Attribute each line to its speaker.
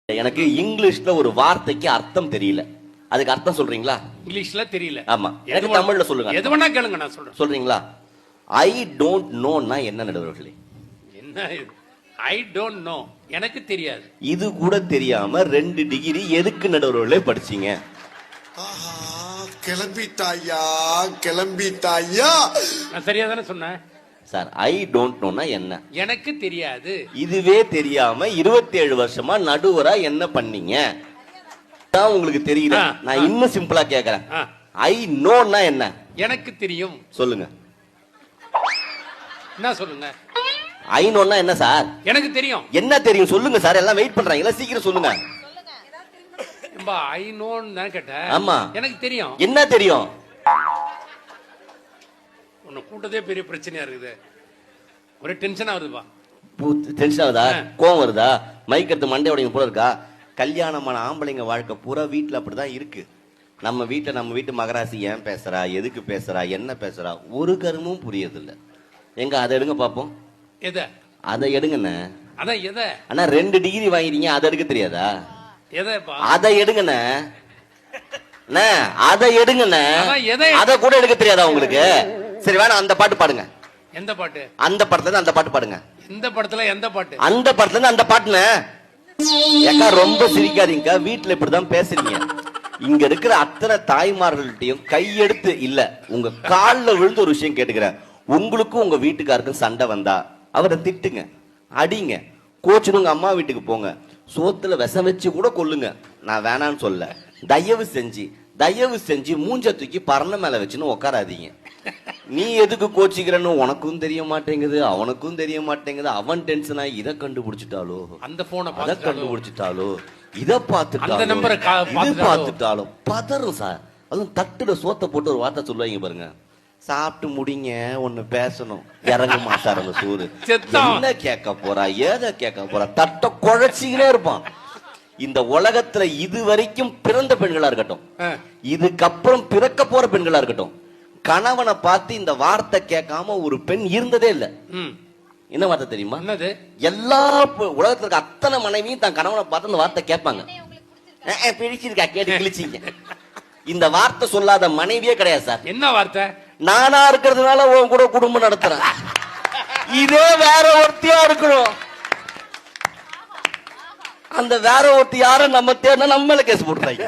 Speaker 1: எனக்கு இங்கிலீஷ்ல ஒரு வார்த்தைக்கு அர்த்தம் தெரியல. அதுக்கு அர்த்தம் சொல்றீங்களா?
Speaker 2: இங்கிலீஷ்ல தெரியல.
Speaker 1: ஆமா, எனக்கு தமிழ்ல சொல்லுங்க.
Speaker 2: எது வேணா கேளுங்க, நான் சொல்றேன்.
Speaker 1: சொல்றீங்களா? ஐ டோன்ட் நோன்னா என்ன நடுவர்களே?
Speaker 2: என்ன இது? ஐ டோன்ட் நோ, எனக்கு தெரியாது.
Speaker 1: இது கூட தெரியாம 2 டிகிரி எதுக்கு நடுவர்களே படிச்சீங்க?
Speaker 3: கிளம்பிட்டாயா கிளம்பிட்டாயா.
Speaker 2: நான் சரியா தானே சொன்னேன்
Speaker 1: சார். ஐ டோன்ட் நோன்னா என்ன?
Speaker 2: எனக்கு தெரியாது.
Speaker 1: இதுவே தெரியாம 27 வருஷமா நடுவரா என்ன பண்ணீங்க? உங்களுக்கு தெரியல. நான் இன்னும் சிம்பிளா கேக்குறேன். ஐ நோன்னா என்ன?
Speaker 2: எனக்கு தெரியும்.
Speaker 1: சொல்லுங்க.
Speaker 2: என்ன சொல்லுங்க?
Speaker 1: ஐ நோன்னா என்ன சார்?
Speaker 2: எனக்கு தெரியும்.
Speaker 1: என்ன தெரியும் சொல்லுங்க சார். எல்லாம் வெயிட் பண்றாங்க, சீக்கிரம் சொல்லுங்க.
Speaker 2: ஐ நோன்னு தான் கேட்டேன்.
Speaker 1: ஆமா,
Speaker 2: எனக்கு தெரியும்.
Speaker 1: என்ன தெரியும்?
Speaker 2: உன்னை கூட்டதே பெரிய பிரச்சனையா இருக்குது. ஒரே டென்ஷன் ஆகுதுப்பா.
Speaker 1: டென்ஷன் ஆகுதா? கோவம் வருதா? மைக் எடுத்து மண்டை உடையும் போல இருக்கா? கல்யாணமான ஆம்பளைங்க வாழ்க்கை பூரா வீட்டுல அப்படிதான் இருக்கு. நம்ம வீட்டு மகராசி ஏன் பேசுறா, எதுக்கு பேசுறா, என்ன பேசுறா, ஒரு கருமும் புரியதில்லை. எங்க அதை எடுங்க பாப்போம்.
Speaker 2: எதை?
Speaker 1: அதை எடுங்கண்ணே.
Speaker 2: அதான் எதை?
Speaker 1: ஆனா 2 டிகிரி வாங்கிறீங்க, அதை எடுக்க தெரியாதா?
Speaker 2: எதைப்பா?
Speaker 1: அதை எடுங்கண்ணே. அதை எடுங்கண்ணே. அதை கூட எடுக்க தெரியாதா உங்களுக்கு? சரி வேணா அந்த பாட்டு பாடுங்க.
Speaker 2: எந்த பாட்டு?
Speaker 1: அந்த படத்துல இருந்து அந்த பாட்டு பாடுங்க.
Speaker 2: எந்த படத்துல எந்த பாட்டு?
Speaker 1: அந்த படத்துல இருந்து அந்த பாட்டுன்னு. ஏக்கா ரொம்ப சிரிக்காதீங்க, வீட்டுல இப்படிதான் பேசுறீங்க. இங்க இருக்கிற அத்தனை தாய்மார்கள்ட்டையும் கையெடுத்து இல்ல உங்க கால்ல விழுந்து ஒரு விஷயம் கேட்டுக்கிறேன். உங்களுக்கும் உங்க வீட்டுக்காருக்கும் சண்டை வந்தா அவரை திட்டுங்க, அடிங்க, கோச்சுன்னு உங்க அம்மா வீட்டுக்கு போங்க, சோத்துல விஷம் வச்சு கூட கொல்லுங்க. நான் வேணான்னு சொல்ல. தயவு செஞ்சு மூஞ்ச தூக்கி பரண மேல வச்சுன்னு உட்காராதீங்க. நீ எதுக்கு கோச்சிக்கிறன்னு உனக்கும் தெரிய மாட்டேங்குது, அவனுக்கும் தெரிய மாட்டேங்குது. அவன் டென்ஷனா இதை கண்டுபிடிச்சிட்டாலோ,
Speaker 2: அந்த போனை
Speaker 1: அதை கண்டுபிடிச்சிட்டாலோ, இதை பார்த்துட்டாலும் பதறும் சார். அதுவும் தட்டுல சோத்த போட்டு ஒரு வார்த்தை சொல்லுவாங்க பாருங்க, சாப்பிட்டு முடிங்க ஒண்ணு பேசணும், இறங்க மாட்டார் அந்த சூறு. என்ன கேட்க போறா, ஏதை கேட்க போறா, தட்டை குழைச்சிக்கிட்டே இருப்பான். இந்த உலகத்துல இது வரைக்கும் பிறந்த பெண்களா இருக்கட்டும், இதுக்கப்புறம் பிறக்க போற பெண்களா இருக்கட்டும், கணவனை பார்த்து இந்த வார்த்தை கேட்காம ஒரு பெண் இருந்ததே இல்ல. என்ன வார்த்தை தெரியுமா? எல்லா உலகத்துல இருக்க அத்தனை மனைவியும் தன் கணவனை பார்த்து இந்த வார்த்தை கேட்பாங்க. பிடிச்சிருக்கா கேட்டு கிழிச்சிங்க. இந்த வார்த்தை சொல்லாத மனைவியே கிடையாது சார்.
Speaker 2: என்ன வார்த்தை?
Speaker 1: நானா இருக்கிறதுனால உன் கூட குடும்பம் நடத்துறேன், இதே வேற ஒருத்தியா இருக்கணும். அந்த வேற ஒருத்தி யாரும் நம்ம தேர்னா நம்ம மேல கேஸ் போட்டுறாங்க.